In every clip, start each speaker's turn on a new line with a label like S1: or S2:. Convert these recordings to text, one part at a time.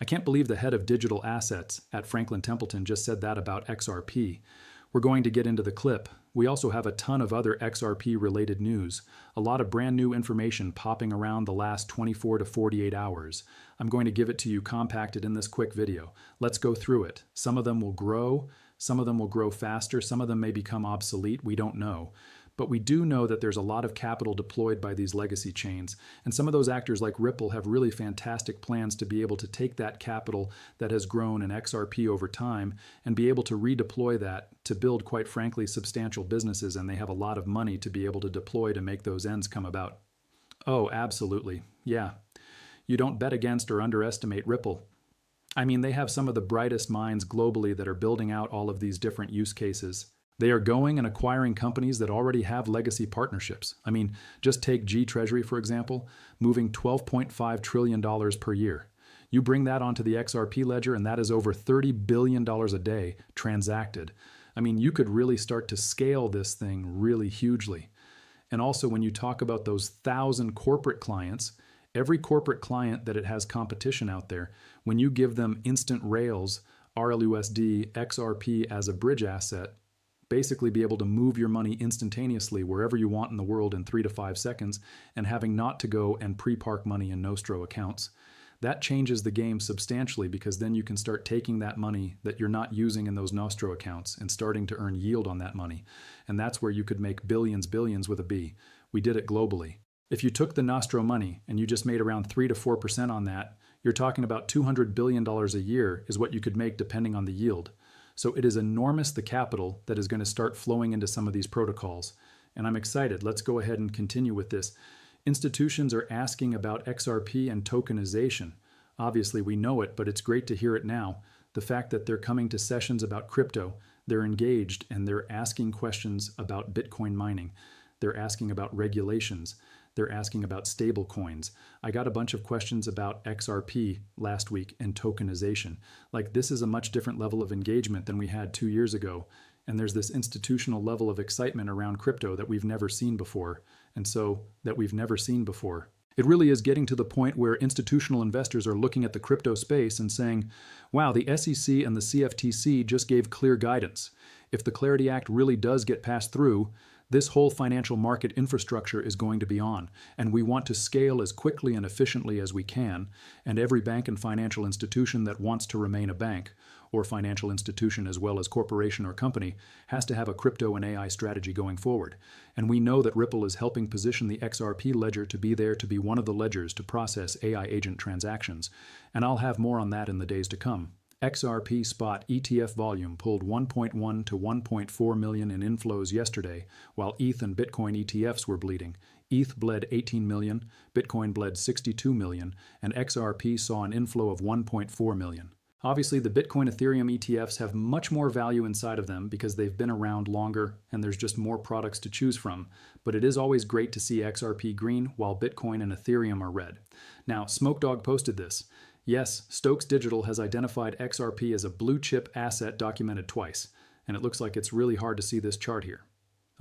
S1: I can't believe the head of digital assets at Franklin Templeton just said that about XRP. We're going to get into the clip. We also have a ton of other XRP related news, a lot of brand new information popping around the last 24 to 48 hours. I'm going to give it to you compacted in this quick video. Let's go through it. Some of them will grow, some of them will grow faster, some of them may become obsolete, we don't know. But we do know that there's a lot of capital deployed by these legacy chains, and some of those actors like Ripple have really fantastic plans to be able to take that capital that has grown in XRP over time and be able to redeploy that to build, quite frankly, substantial businesses, and they have a lot of money to be able to deploy to make those ends come about. Oh, absolutely. Yeah. You don't bet against or underestimate Ripple. I mean, they have some of the brightest minds globally that are building out all of these different use cases. They are going and acquiring companies that already have legacy partnerships. I mean, just take G Treasury, for example, moving $12.5 trillion per year. You bring that onto the XRP ledger, and that is over $30 billion a day transacted. I mean, you could really start to scale this thing really hugely. And also, when you talk about those 1,000 corporate clients, every corporate client that it has competition out there, when you give them instant rails, RLUSD, XRP as a bridge asset, basically be able to move your money instantaneously wherever you want in the world in 3 to 5 seconds and having not to go and pre-park money in Nostro accounts. That changes the game substantially because then you can start taking that money that you're not using in those Nostro accounts and starting to earn yield on that money. And that's where you could make billions with a B. We did it globally. If you took the Nostro money and you just made around 3 to 4% on that, you're talking about $200 billion a year is what you could make depending on the yield. So it is enormous, the capital that is going to start flowing into some of these protocols. And I'm excited. Let's go ahead and continue with this. Institutions are asking about XRP and tokenization. Obviously, we know it, but it's great to hear it now. The fact that they're coming to sessions about crypto, they're engaged, and they're asking questions about Bitcoin mining. They're asking about regulations. They're asking about stable coins. I got a bunch of questions about XRP last week and tokenization. Like, this is a much different level of engagement than we had 2 years ago. And there's this institutional level of excitement around crypto that we've never seen before. It really is getting to the point where institutional investors are looking at the crypto space and saying, wow, the SEC and the CFTC just gave clear guidance. If the Clarity Act really does get passed through, this whole financial market infrastructure is going to be on, and we want to scale as quickly and efficiently as we can, and every bank and financial institution that wants to remain a bank, or financial institution as well as corporation or company, has to have a crypto and AI strategy going forward. And we know that Ripple is helping position the XRP ledger to be there to be one of the ledgers to process AI agent transactions, and I'll have more on that in the days to come. XRP spot ETF volume pulled 1.1 to 1.4 million in inflows yesterday, while ETH and Bitcoin ETFs were bleeding. ETH bled 18 million, Bitcoin bled 62 million, and XRP saw an inflow of 1.4 million. Obviously, the Bitcoin Ethereum ETFs have much more value inside of them because they've been around longer and there's just more products to choose from. But it is always great to see XRP green while Bitcoin and Ethereum are red. Now, Smokedog posted this. Yes, Stokes Digital has identified XRP as a blue chip asset documented twice, and it looks like it's really hard to see this chart here.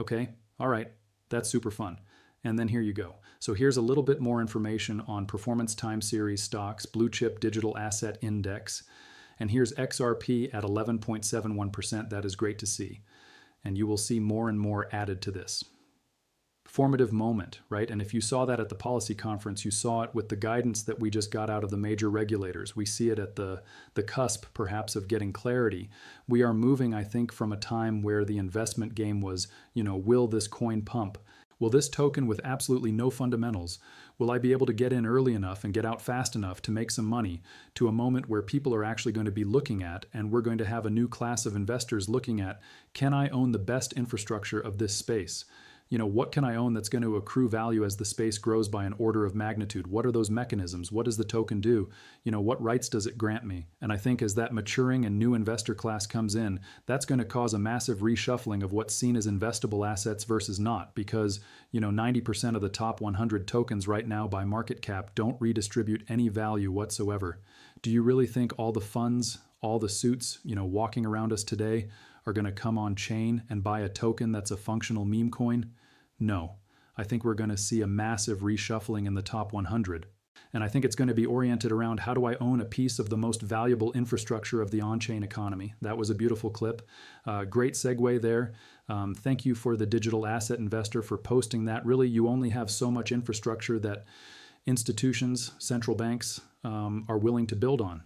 S1: Okay, all right, that's super fun. And then here you go. So here's a little bit more information on performance time series stocks, blue chip digital asset index. And here's XRP at 11.71%. That is great to see. And you will see more and more added to this. Formative moment, right? And if you saw that at the policy conference, you saw it with the guidance that we just got out of the major regulators. We see it at the cusp, perhaps, of getting clarity. We are moving, I think, from a time where the investment game was, will this coin pump? Will this token with absolutely no fundamentals, will I be able to get in early enough and get out fast enough to make some money, to a moment where people are actually going to be looking at, and we're going to have a new class of investors looking at, can I own the best infrastructure of this space? What can I own that's going to accrue value as the space grows by an order of magnitude? What are those mechanisms? What does the token do? What rights does it grant me? And I think as that maturing and new investor class comes in, that's going to cause a massive reshuffling of what's seen as investable assets versus not, because 90% of the top 100 tokens right now by market cap don't redistribute any value whatsoever. Do you really think all the funds, all the suits, walking around us today are going to come on chain and buy a token that's a functional meme coin? No. I think we're going to see a massive reshuffling in the top 100. And I think it's going to be oriented around how do I own a piece of the most valuable infrastructure of the on-chain economy. That was a beautiful clip. Great segue there. Thank you for the digital asset investor for posting that. Really, you only have so much infrastructure that institutions, central banks, are willing to build on.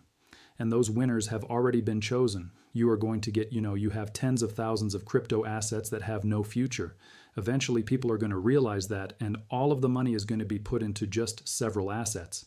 S1: And those winners have already been chosen. You are going to get, you have tens of thousands of crypto assets that have no future. Eventually, people are going to realize that, and all of the money is going to be put into just several assets.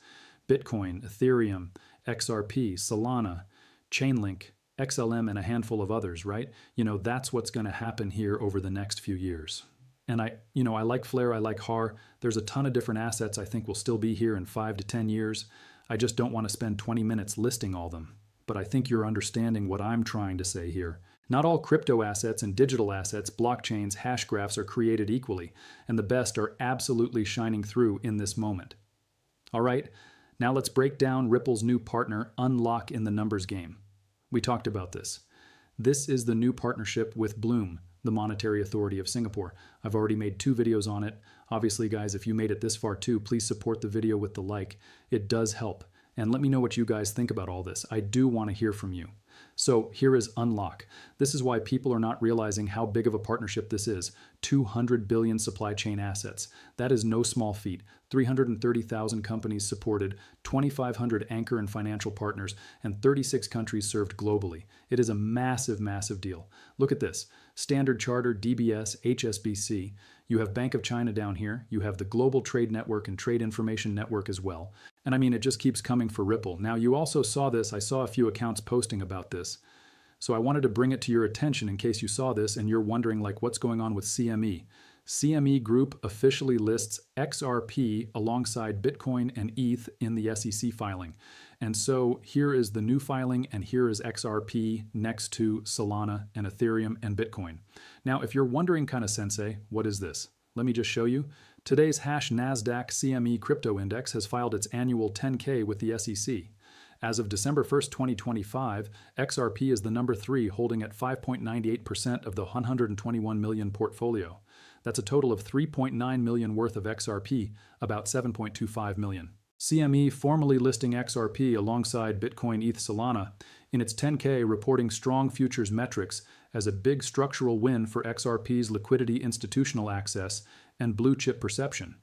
S1: Bitcoin, Ethereum, XRP, Solana, Chainlink, XLM, and a handful of others, right? That's what's going to happen here over the next few years. And I like Flare, I like HAR. There's a ton of different assets I think will still be here in 5 to 10 years. I just don't want to spend 20 minutes listing all them. But I think you're understanding what I'm trying to say here. Not all crypto assets and digital assets, blockchains, hash graphs are created equally, and the best are absolutely shining through in this moment. All right, now let's break down Ripple's new partner, Unlock, in the numbers game. We talked about this. This is the new partnership with Bloom, the Monetary Authority of Singapore. I've already made 2 videos on it. Obviously, guys, if you made it this far too, please support the video with the like. It does help. And let me know what you guys think about all this. I do want to hear from you. So here is Unlock. This is why people are not realizing how big of a partnership this is. 200 billion supply chain assets. That is no small feat. 330,000 companies supported, 2,500 anchor and financial partners, and 36 countries served globally. It is a massive, massive deal. Look at this. Standard Chartered, DBS, HSBC. You have Bank of China down here. You have the Global Trade Network and Trade Information Network as well. And I mean, it just keeps coming for Ripple. Now, you also saw this. I saw a few accounts posting about this. So I wanted to bring it to your attention in case you saw this and you're wondering, like, what's going on with CME. CME Group officially lists XRP alongside Bitcoin and ETH in the SEC filing. And so here is the new filing, and here is XRP next to Solana and Ethereum and Bitcoin. Now, if you're wondering, kind of sensei, what is this? Let me just show you. Today's hash NASDAQ CME Crypto Index has filed its annual 10K with the SEC. As of December 1st, 2025, XRP is the number 3, holding at 5.98% of the 121 million portfolio. That's a total of 3.9 million worth of XRP, about 7.25 million. CME formally listing XRP alongside Bitcoin, ETH, Solana in its 10K, reporting strong futures metrics as a big structural win for XRP's liquidity, institutional access, and blue chip perception.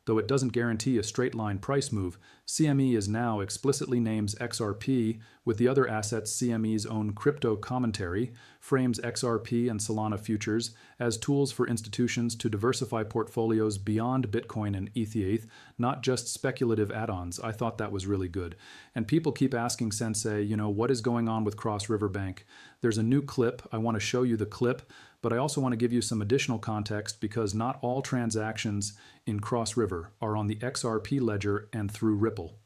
S1: Though it doesn't guarantee a straight-line price move, CME is now explicitly names XRP with the other assets. CME's own crypto commentary frames XRP and Solana futures as tools for institutions to diversify portfolios beyond Bitcoin and ETH, not just speculative add-ons. I thought that was really good. And people keep asking Sensei, what is going on with Cross River Bank? There's a new clip. I want to show you the clip, but I also want to give you some additional context because not all transactions in Cross River are on the XRP ledger and through Ripple.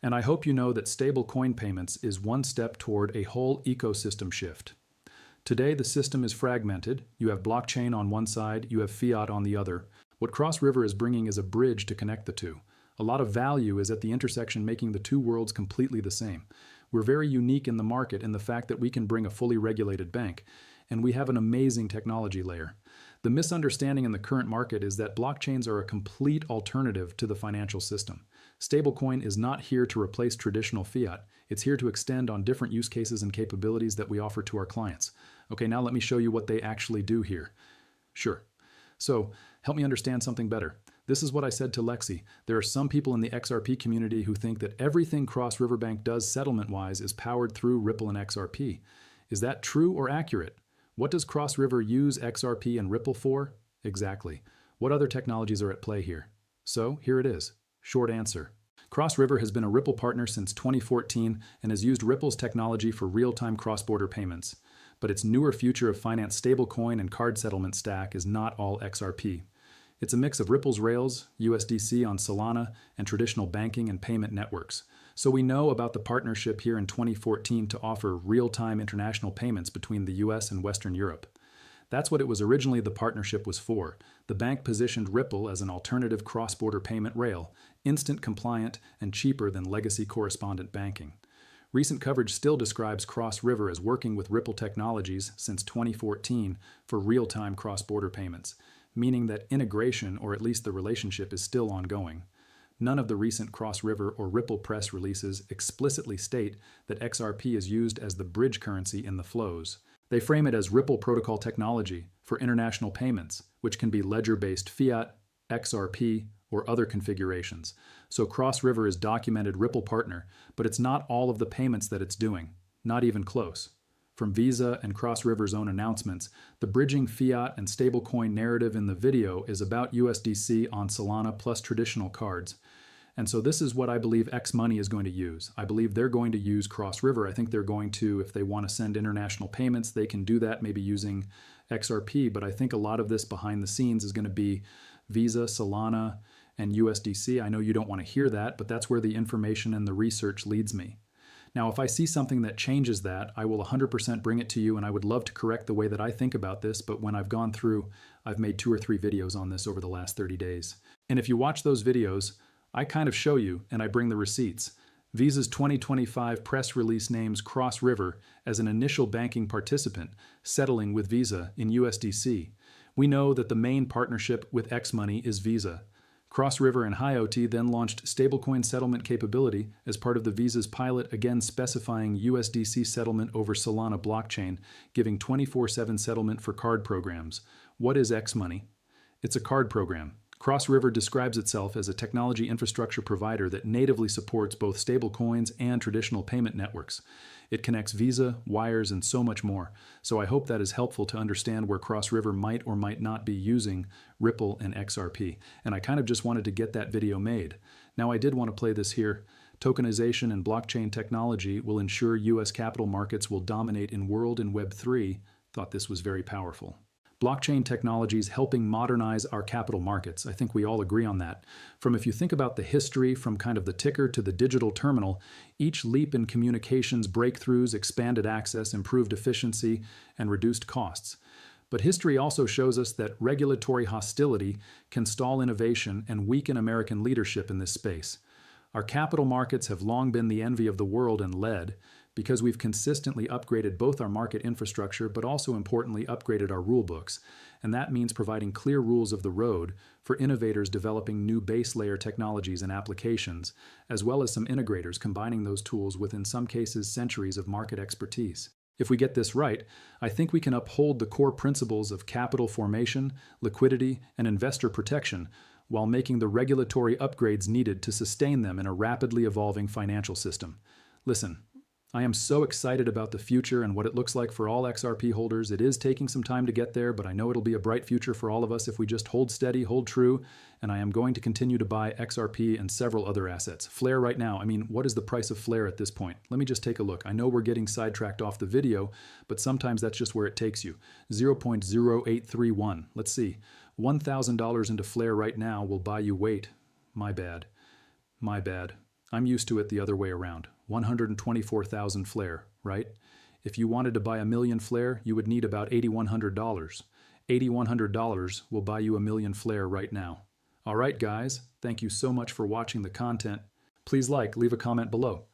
S1: And I hope you know that stable coin payments is one step toward a whole ecosystem shift. Today, the system is fragmented. You have blockchain on one side, you have fiat on the other. What Cross River is bringing is a bridge to connect the two. A lot of value is at the intersection, making the two worlds completely the same. We're very unique in the market in the fact that we can bring a fully regulated bank, and we have an amazing technology layer. The misunderstanding in the current market is that blockchains are a complete alternative to the financial system. Stablecoin is not here to replace traditional fiat. It's here to extend on different use cases and capabilities that we offer to our clients. Okay, now let me show you what they actually do here. Sure. So, help me understand something better. This is what I said to Lexi. There are some people in the XRP community who think that everything Cross River Bank does settlement-wise is powered through Ripple and XRP. Is that true or accurate? What does Cross River use XRP and Ripple for? Exactly. What other technologies are at play here? So, here it is. Short answer. Cross River has been a Ripple partner since 2014 and has used Ripple's technology for real-time cross-border payments. But its newer future of finance stablecoin and card settlement stack is not all XRP. It's a mix of Ripple's rails, USDC on Solana, and traditional banking and payment networks. So we know about the partnership here in 2014 to offer real-time international payments between the US and Western Europe. That's what it was originally the partnership was for. The bank positioned Ripple as an alternative cross-border payment rail, instant, compliant, and cheaper than legacy correspondent banking. Recent coverage still describes Cross River as working with Ripple Technologies since 2014 for real-time cross-border payments, meaning that integration, or at least the relationship, is still ongoing. None of the recent cross-river or Ripple press releases explicitly state that XRP is used as the bridge currency in the flows. They frame it as Ripple protocol technology for international payments, which can be ledger-based fiat, XRP, or other configurations. So Cross-River is documented Ripple partner, but it's not all of the payments that it's doing, not even close. From Visa and Cross-River's own announcements, the bridging fiat and stablecoin narrative in the video is about USDC on Solana plus traditional cards. And so this is what I believe X Money is going to use. I believe they're going to use Cross-River. I think they're going to, if they want to send international payments, they can do that maybe using XRP. But I think a lot of this behind the scenes is going to be Visa, Solana, and USDC. I know you don't want to hear that, but that's where the information and the research leads me. Now, if I see something that changes that, I will 100% bring it to you, and I would love to correct the way that I think about this, but when I've gone through, I've made 2 or 3 videos on this over the last 30 days. And if you watch those videos, I kind of show you, and I bring the receipts. Visa's 2025 press release names Cross-River as an initial banking participant, settling with Visa in USDC. We know that the main partnership with X Money is Visa. Cross-River and HIOT then launched stablecoin settlement capability as part of the Visa's pilot, again specifying USDC settlement over Solana blockchain, giving 24/7 settlement for card programs. What is X Money? It's a card program. Cross-River describes itself as a technology infrastructure provider that natively supports both stablecoins and traditional payment networks. It connects Visa, wires, and so much more. So I hope that is helpful to understand where Cross-River might or might not be using Ripple and XRP. And I kind of just wanted to get that video made. Now I did want to play this here. Tokenization and blockchain technology will ensure U.S. capital markets will dominate in world and Web3. Thought this was very powerful. Blockchain technologies helping modernize our capital markets. I think we all agree on that. From if you think about the history from kind of the ticker to the digital terminal, each leap in communications breakthroughs expanded access, improved efficiency, and reduced costs. But history also shows us that regulatory hostility can stall innovation and weaken American leadership in this space. Our capital markets have long been the envy of the world and led, because we've consistently upgraded both our market infrastructure, but also importantly upgraded our rule books. And that means providing clear rules of the road for innovators developing new base layer technologies and applications, as well as some integrators combining those tools with, in some cases, centuries of market expertise. If we get this right, I think we can uphold the core principles of capital formation, liquidity, and investor protection, while making the regulatory upgrades needed to sustain them in a rapidly evolving financial system. Listen, I am so excited about the future and what it looks like for all XRP holders. It is taking some time to get there, but I know it'll be a bright future for all of us if we just hold steady, hold true, and I am going to continue to buy XRP and several other assets. Flare right now, I mean, what is the price of Flare at this point? Let me just take a look. I know we're getting sidetracked off the video, but sometimes that's just where it takes you. 0.0831. Let's see. $1,000 into Flare right now will buy you weight. My bad. My bad. I'm used to it the other way around. 124,000 Flare, right? If you wanted to buy 1,000,000 Flare, you would need about $8,100. $8,100 will buy you 1,000,000 Flare right now. All right, guys, thank you so much for watching the content. Please leave a comment below.